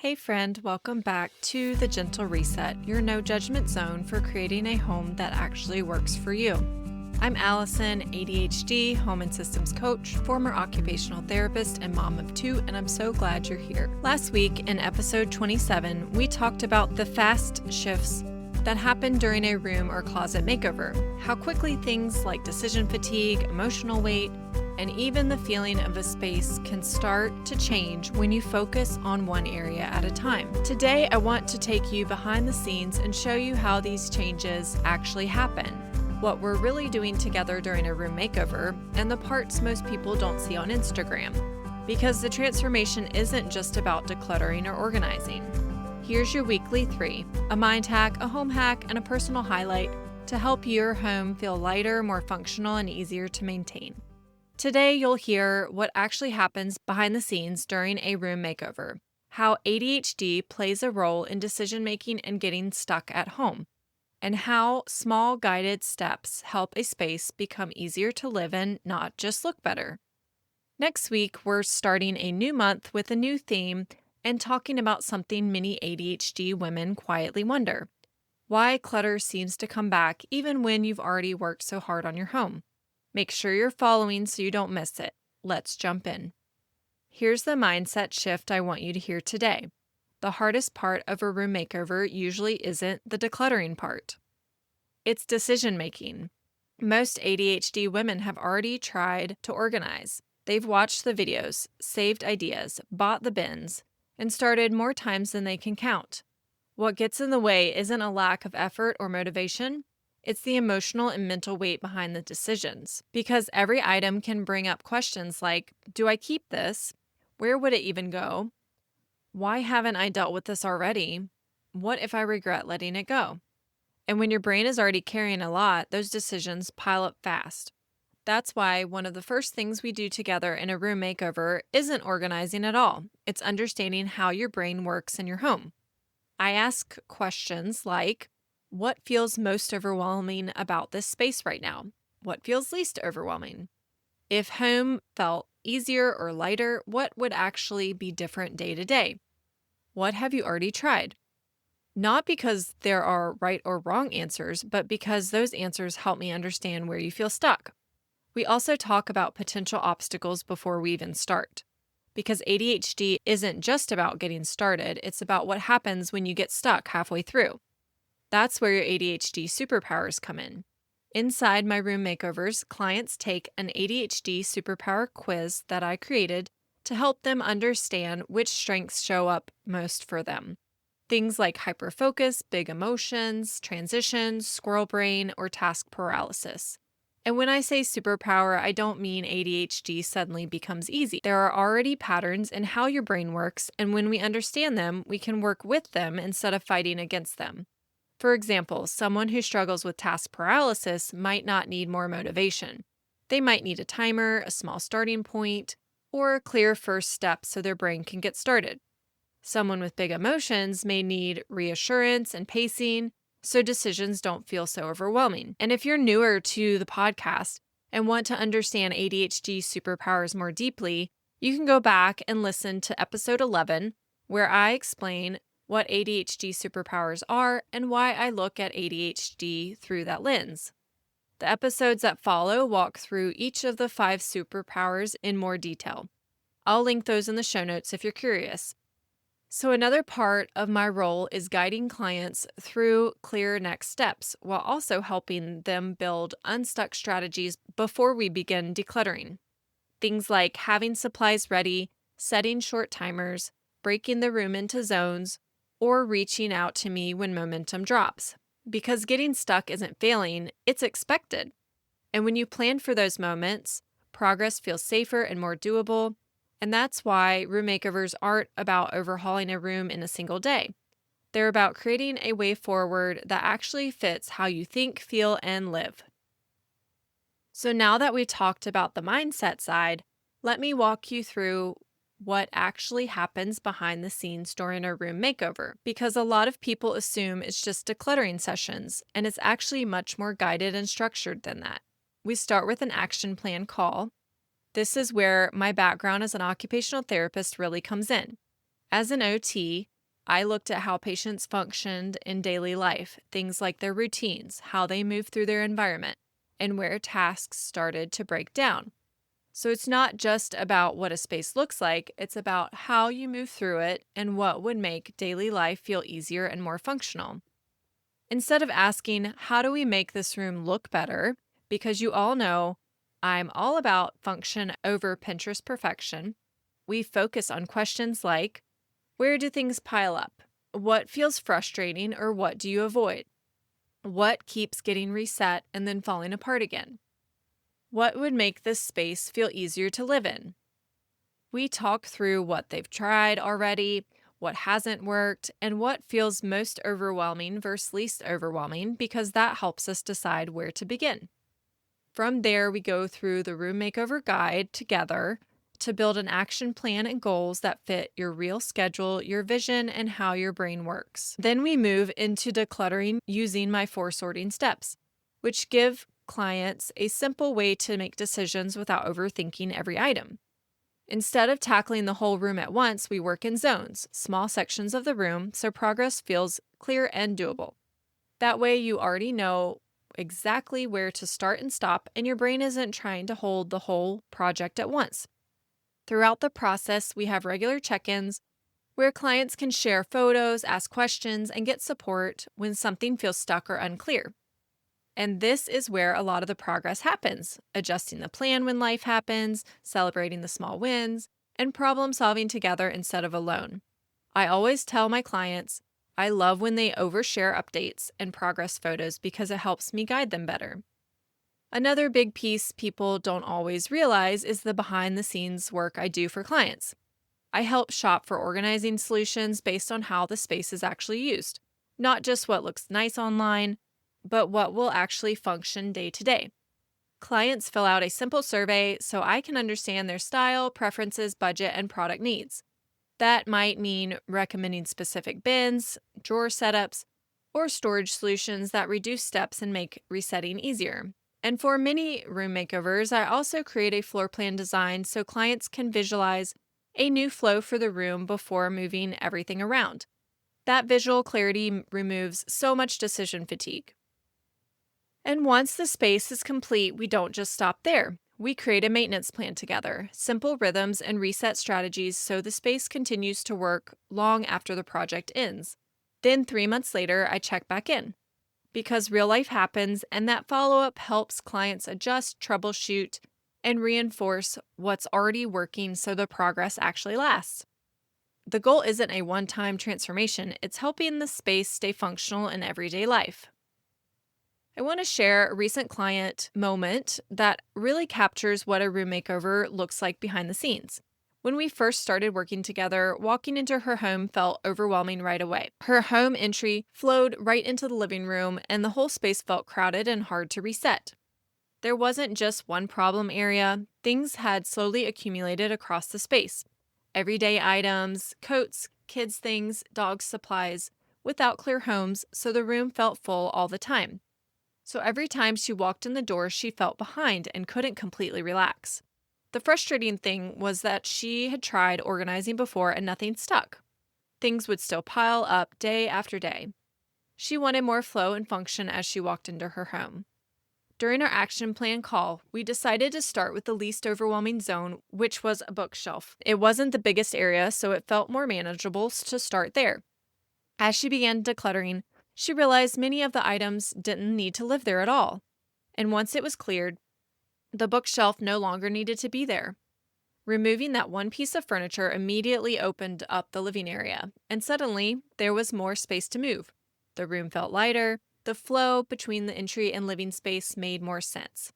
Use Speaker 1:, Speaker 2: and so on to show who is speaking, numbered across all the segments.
Speaker 1: Hey friend, welcome back to The Gentle Reset, your no judgment zone for creating a home that actually works for you. I'm Allison, ADHD, home and systems coach, former occupational therapist, and mom of two, and I'm so glad you're here. Last week in episode 27, we talked about the fast shifts that happen during a room or closet makeover, how quickly things like decision fatigue, emotional weight, and even the feeling of a space can start to change when you focus on one area at a time. Today, I want to take you behind the scenes and show you how these changes actually happen, what we're really doing together during a room makeover, and the parts most people don't see on Instagram. Because the transformation isn't just about decluttering or organizing. Here's your weekly 3, a mind hack, a home hack, and a personal highlight to help your home feel lighter, more functional, and easier to maintain. Today, you'll hear what actually happens behind the scenes during a room makeover, how ADHD plays a role in decision-making and getting stuck at home, and how small guided steps help a space become easier to live in, not just look better. Next week, we're starting a new month with a new theme and talking about something many ADHD women quietly wonder: why clutter seems to come back even when you've already worked so hard on your home. Make sure you're following so you don't miss it. Let's jump in. Here's the mindset shift I want you to hear today. The hardest part of a room makeover usually isn't the decluttering part. It's decision making. Most ADHD women have already tried to organize. They've watched the videos, saved ideas, bought the bins, and started more times than they can count. What gets in the way isn't a lack of effort or motivation. It's the emotional and mental weight behind the decisions. Because every item can bring up questions like, do I keep this? Where would it even go? Why haven't I dealt with this already? What if I regret letting it go? And when your brain is already carrying a lot, those decisions pile up fast. That's why one of the first things we do together in a room makeover isn't organizing at all. It's understanding how your brain works in your home. I ask questions like, what feels most overwhelming about this space right now? What feels least overwhelming? If home felt easier or lighter, what would actually be different day to day? What have you already tried? Not because there are right or wrong answers, but because those answers help me understand where you feel stuck. We also talk about potential obstacles before we even start. Because ADHD isn't just about getting started, it's about what happens when you get stuck halfway through. That's where your ADHD superpowers come in. Inside my room makeovers, clients take an ADHD superpower quiz that I created to help them understand which strengths show up most for them. Things like hyperfocus, big emotions, transitions, squirrel brain, or task paralysis. And when I say superpower, I don't mean ADHD suddenly becomes easy. There are already patterns in how your brain works, and when we understand them, we can work with them instead of fighting against them. For example, someone who struggles with task paralysis might not need more motivation. They might need a timer, a small starting point, or a clear first step so their brain can get started. Someone with big emotions may need reassurance and pacing so decisions don't feel so overwhelming. And if you're newer to the podcast and want to understand ADHD superpowers more deeply, you can go back and listen to episode 11, where I explain what ADHD superpowers are and why I look at ADHD through that lens. The episodes that follow walk through each of the 5 superpowers in more detail. I'll link those in the show notes if you're curious. So another part of my role is guiding clients through clear next steps while also helping them build unstuck strategies before we begin decluttering. Things like having supplies ready, setting short timers, breaking the room into zones, or reaching out to me when momentum drops. Because getting stuck isn't failing, it's expected. And when you plan for those moments, progress feels safer and more doable. And that's why room makeovers aren't about overhauling a room in a single day. They're about creating a way forward that actually fits how you think, feel, and live. So now that we've talked about the mindset side, let me walk you through what actually happens behind the scenes during a room makeover, because a lot of people assume it's just decluttering sessions, and it's actually much more guided and structured than that. We start with an action plan call. This is where my background as an occupational therapist really comes in. As an OT, I looked at how patients functioned in daily life, things like their routines, how they move through their environment, and where tasks started to break down. So it's not just about what a space looks like, it's about how you move through it and what would make daily life feel easier and more functional. Instead of asking, how do we make this room look better? Because you all know I'm all about function over Pinterest perfection. We focus on questions like, where do things pile up? What feels frustrating or what do you avoid? What keeps getting reset and then falling apart again? What would make this space feel easier to live in? We talk through what they've tried already, what hasn't worked, and what feels most overwhelming versus least overwhelming because that helps us decide where to begin. From there, we go through the Room Makeover guide together to build an action plan and goals that fit your real schedule, your vision, and how your brain works. Then we move into decluttering using my 4 sorting steps, which give clients a simple way to make decisions without overthinking every item. Instead of tackling the whole room at once, we work in zones, small sections of the room, so progress feels clear and doable. That way, you already know exactly where to start and stop, and your brain isn't trying to hold the whole project at once. Throughout the process, we have regular check-ins where clients can share photos, ask questions, and get support when something feels stuck or unclear. And this is where a lot of the progress happens, adjusting the plan when life happens, celebrating the small wins, and problem solving together instead of alone. I always tell my clients, I love when they overshare updates and progress photos because it helps me guide them better. Another big piece people don't always realize is the behind the scenes work I do for clients. I help shop for organizing solutions based on how the space is actually used, not just what looks nice online, but what will actually function day to day. Clients fill out a simple survey so I can understand their style, preferences, budget, and product needs. That might mean recommending specific bins, drawer setups, or storage solutions that reduce steps and make resetting easier. And for many room makeovers, I also create a floor plan design so clients can visualize a new flow for the room before moving everything around. That visual clarity removes so much decision fatigue. And once the space is complete, we don't just stop there. We create a maintenance plan together, simple rhythms and reset strategies so the space continues to work long after the project ends. Then 3 months later, I check back in. Because real life happens, and that follow-up helps clients adjust, troubleshoot, and reinforce what's already working so the progress actually lasts. The goal isn't a one-time transformation, it's helping the space stay functional in everyday life. I want to share a recent client moment that really captures what a room makeover looks like behind the scenes. When we first started working together, walking into her home felt overwhelming right away. Her home entry flowed right into the living room, and the whole space felt crowded and hard to reset. There wasn't just one problem area, things had slowly accumulated across the space. Everyday items, coats, kids' things, dog supplies, without clear homes, so the room felt full all the time. So every time she walked in the door, she felt behind and couldn't completely relax. The frustrating thing was that she had tried organizing before and nothing stuck. Things would still pile up day after day. She wanted more flow and function as she walked into her home. During our action plan call, we decided to start with the least overwhelming zone, which was a bookshelf. It wasn't the biggest area, so it felt more manageable to start there. As she began decluttering, she realized many of the items didn't need to live there at all. And once it was cleared, the bookshelf no longer needed to be there. Removing that one piece of furniture immediately opened up the living area, and suddenly there was more space to move. The room felt lighter, the flow between the entry and living space made more sense.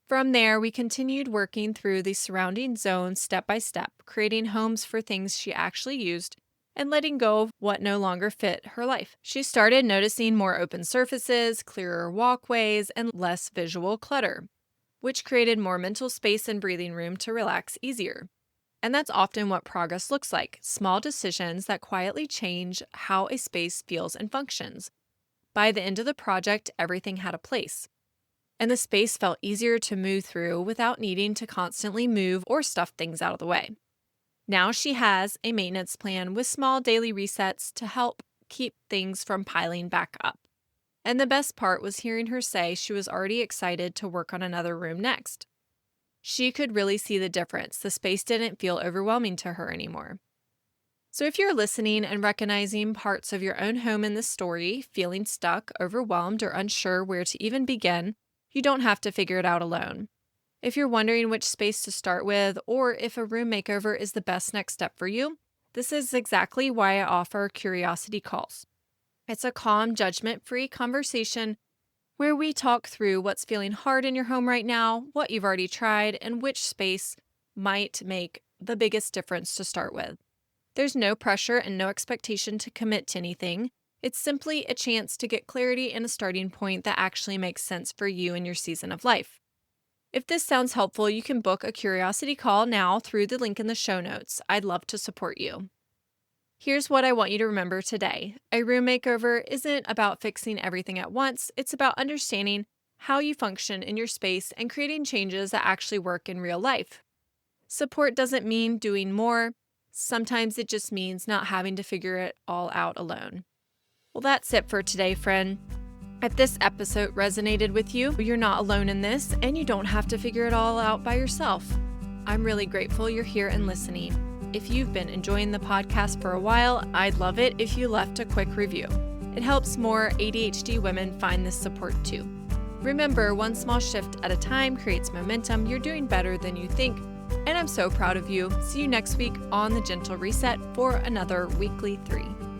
Speaker 1: From there, we continued working through the surrounding zones step by step, creating homes for things she actually used and letting go of what no longer fit her life. She started noticing more open surfaces, clearer walkways, and less visual clutter, which created more mental space and breathing room to relax easier. And that's often what progress looks like, small decisions that quietly change how a space feels and functions. By the end of the project, everything had a place, and the space felt easier to move through without needing to constantly move or stuff things out of the way. Now she has a maintenance plan with small daily resets to help keep things from piling back up. And the best part was hearing her say she was already excited to work on another room next. She could really see the difference. The space didn't feel overwhelming to her anymore. So if you're listening and recognizing parts of your own home in this story, feeling stuck, overwhelmed, or unsure where to even begin, you don't have to figure it out alone. If you're wondering which space to start with, or if a room makeover is the best next step for you, this is exactly why I offer Curiosity Calls. It's a calm, judgment-free conversation where we talk through what's feeling hard in your home right now, what you've already tried, and which space might make the biggest difference to start with. There's no pressure and no expectation to commit to anything. It's simply a chance to get clarity and a starting point that actually makes sense for you and your season of life. If this sounds helpful, you can book a Curiosity Call now through the link in the show notes. I'd love to support you. Here's what I want you to remember today. A room makeover isn't about fixing everything at once. It's about understanding how you function in your space and creating changes that actually work in real life. Support doesn't mean doing more. Sometimes it just means not having to figure it all out alone. Well, that's it for today, friend. If this episode resonated with you, you're not alone in this, and you don't have to figure it all out by yourself. I'm really grateful you're here and listening. If you've been enjoying the podcast for a while, I'd love it if you left a quick review. It helps more ADHD women find this support too. Remember, one small shift at a time creates momentum. You're doing better than you think, and I'm so proud of you. See you next week on The Gentle Reset for another weekly 3.